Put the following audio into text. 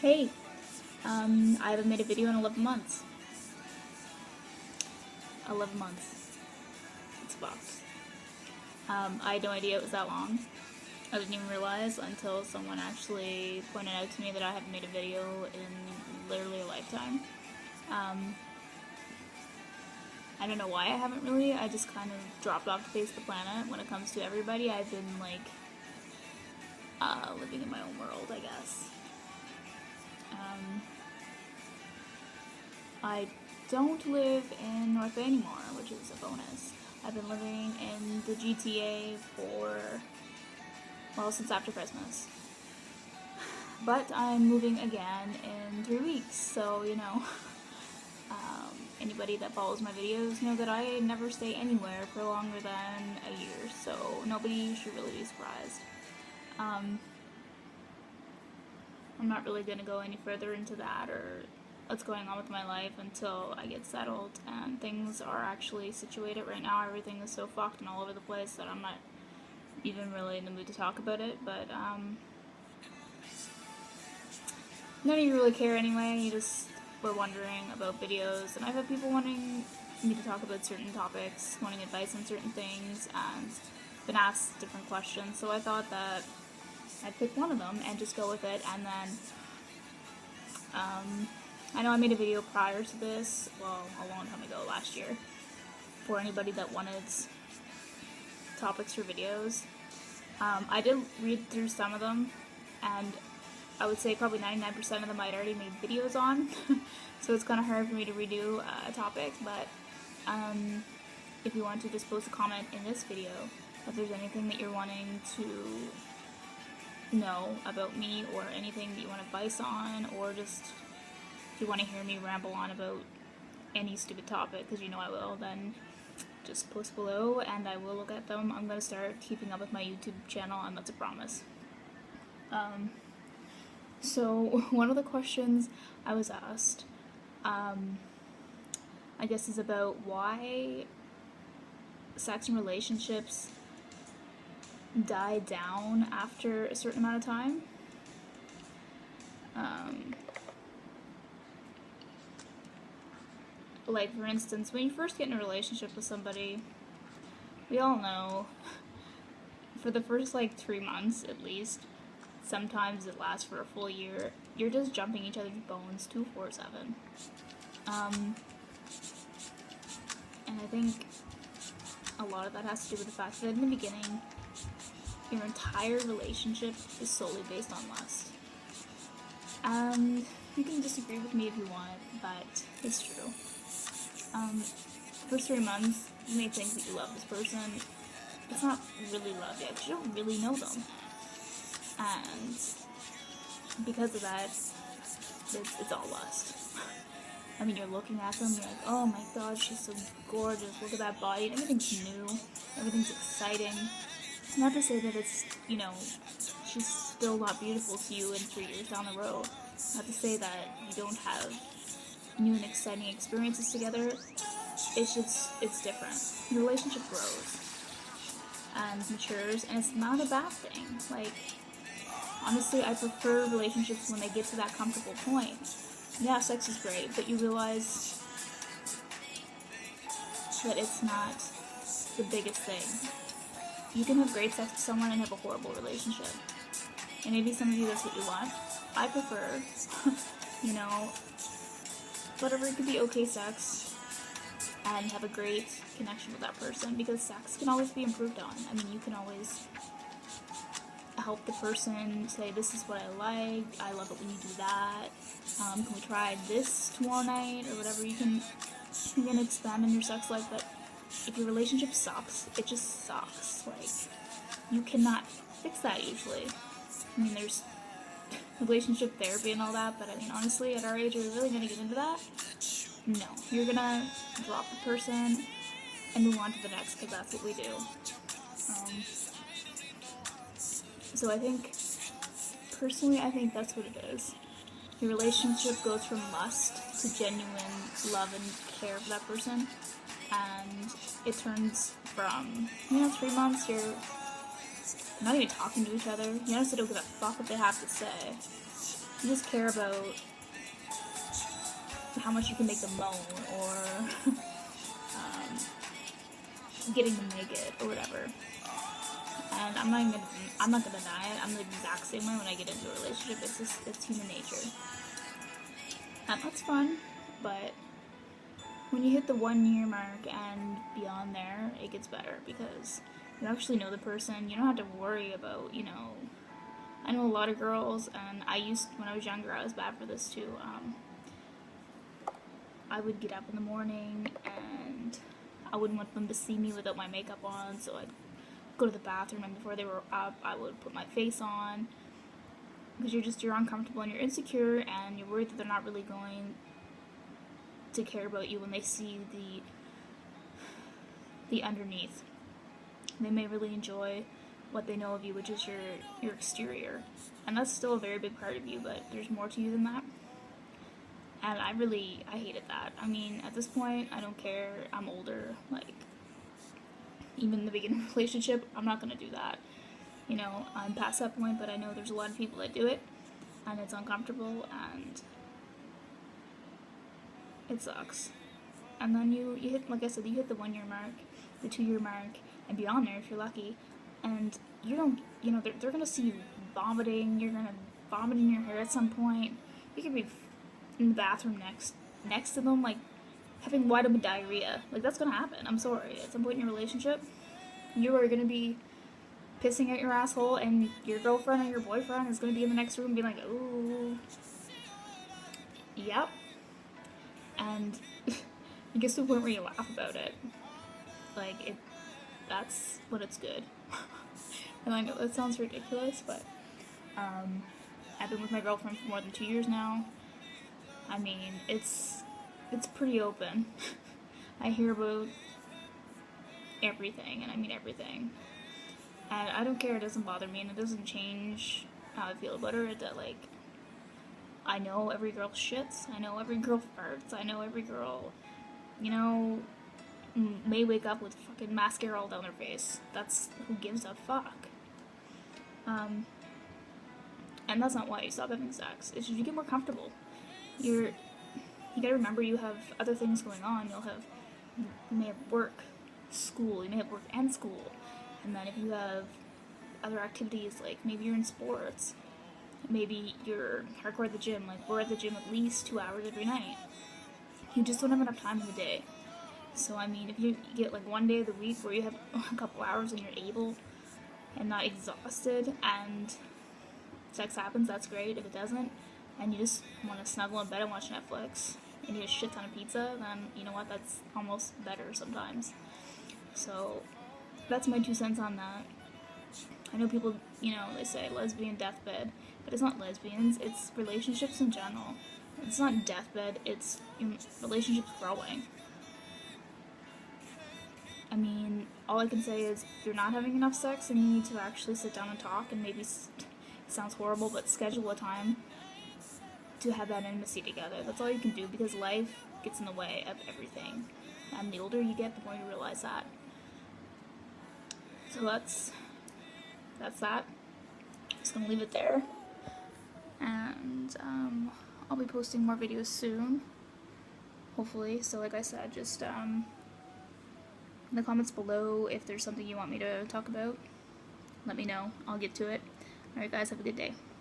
Hey, I haven't made a video in 11 months. 11 months. It's fucked. I had no idea it was that long. I didn't even realize until someone actually pointed out to me that I haven't made a video in literally a lifetime. I don't know why I haven't really. I just kind of dropped off the face of the planet when it comes to everybody. I've been like living in my own world, I guess. I don't live in North Bay anymore, which is a bonus. I've been living in the GTA for, well, since after Christmas. But I'm moving again in 3 weeks, so, anybody that follows my videos know that I never stay anywhere for longer than a year, so nobody should really be surprised. I'm not really going to go any further into that or what's going on with my life until I get settled and things are actually situated. Right now everything is so fucked and all over the place that I'm not even really in the mood to talk about it, but none of you really care anyway. You just were wondering about videos, and I've had people wanting me to talk about certain topics, wanting advice on certain things, and been asked different questions, so I thought that I'd pick one of them and just go with it. And then I know I made a video prior to this, well, a long time ago, last year, for anybody that wanted topics for videos. I did read through some of them, and I would say probably 99% of them I'd already made videos on, so it's kind of hard for me to redo a topic, but if you want to just post a comment in this video, if there's anything that you're wanting to know about me or anything that you want advice on, or just if you want to hear me ramble on about any stupid topic, because you know I will, then just post below and I will look at them. I'm going to start keeping up with my YouTube channel, and that's a promise. So one of the questions I was asked, I guess, is about why sex and relationships die down after a certain amount of time. Like, for instance, when you first get in a relationship with somebody, we all know, for the first, 3 months at least, sometimes it lasts for a full year, you're just jumping each other's bones 24/7. And I think a lot of that has to do with the fact that in the beginning, your entire relationship is solely based on lust. And you can disagree with me if you want, but it's true. The first 3 months, you may think that you love this person. It's not really love yet, because you don't really know them. And because of that, it's all lust. I mean, you're looking at them, you're like, oh my god, she's so gorgeous, look at that body, and everything's new, everything's exciting. Not to say that it's, she's still not beautiful to you in 3 years down the road. Not to say that you don't have new and exciting experiences together. It's different. The relationship grows and matures, and it's not a bad thing. Like, honestly, I prefer relationships when they get to that comfortable point. Yeah, sex is great, but you realize that it's not the biggest thing. You can have great sex with someone and have a horrible relationship. And maybe some of you, that's what you want. I prefer, whatever, it could be okay sex and have a great connection with that person, because sex can always be improved on. I mean, you can always help the person say, this is what I like, I love it when you do that, can we try this tomorrow night, or whatever. You can expand on your sex life, but if your relationship sucks, it just sucks. Like, you cannot fix that usually. I mean, there's relationship therapy and all that, but I mean, honestly, at our age, are we really gonna get into that? No. You're gonna drop the person and move on to the next, because that's what we do. So I think, personally, I think that's what it is. Your relationship goes from lust to genuine love and care for that person, and it turns from, 3 months, you're not even talking to each other. You honestly don't give a fuck what they have to say. You just care about how much you can make them moan, or getting them naked, or whatever. And I'm not gonna deny it. I'm the exact same way when I get into a relationship. It's human nature. And that's fun, but when you hit the 1 year mark and beyond there, it gets better because you actually know the person. You don't have to worry about, I know a lot of girls, and when I was younger, I was bad for this too. I would get up in the morning and I wouldn't want them to see me without my makeup on, so I'd go to the bathroom, and before they were up, I would put my face on, because you're uncomfortable and you're insecure, and you're worried that they're not really going to care about you when they see the underneath. They may really enjoy what they know of you, which is your exterior, and that's still a very big part of you, but there's more to you than that. And I hated that. I mean, at this point, I don't care. I'm older. Like, even in the beginning of a relationship, I'm not gonna do that. I'm past that point, but I know there's a lot of people that do it, and it's uncomfortable, and it sucks. And then you hit, like I said, you hit the 1 year mark, the 2 year mark, and beyond there if you're lucky, and you don't, they're gonna see you vomiting. You're gonna vomit in your hair at some point. You could be in the bathroom next to them, like having wide open diarrhea. Like, that's gonna happen. I'm sorry. At some point in your relationship, you are gonna be pissing out your asshole, and your girlfriend or your boyfriend is gonna be in the next room being like, "Ooh, yep." And it gets to the point where you laugh about it. Like, that's when it's good. And I know that sounds ridiculous, but I've been with my girlfriend for more than 2 years now. I mean, it's pretty open. I hear about everything, and I mean everything. And I don't care, it doesn't bother me, and it doesn't change how I feel about her. That, like, I know every girl shits, I know every girl farts, I know every girl, may wake up with fucking mascara all down their face. That's, who gives a fuck? And that's not why you stop having sex. It's just you get more comfortable. You gotta remember you have other things going on. You may have work, school, you may have work and school. And then if you have other activities, like maybe you're in sports, maybe you're hardcore at the gym, like we're at the gym at least 2 hours every night. You just don't have enough time in the day. So, I mean, if you get like one day of the week where you have a couple hours and you're able and not exhausted and sex happens, that's great. If it doesn't, and you just want to snuggle in bed and watch Netflix and eat a shit ton of pizza, then you know what, that's almost better sometimes. So that's my 2 cents on that. I know people, they say lesbian deathbed, but it's not lesbians, it's relationships in general. It's not deathbed, it's relationships growing. I mean, all I can say is if you're not having enough sex and you need to actually sit down and talk, and maybe, it sounds horrible, but schedule a time to have that intimacy together. That's all you can do, because life gets in the way of everything. And the older you get, the more you realize that. So that's that. Just gonna leave it there. And I'll be posting more videos soon, hopefully. So like I said, just in the comments below, if there's something you want me to talk about, let me know. I'll get to it. Alright guys, have a good day.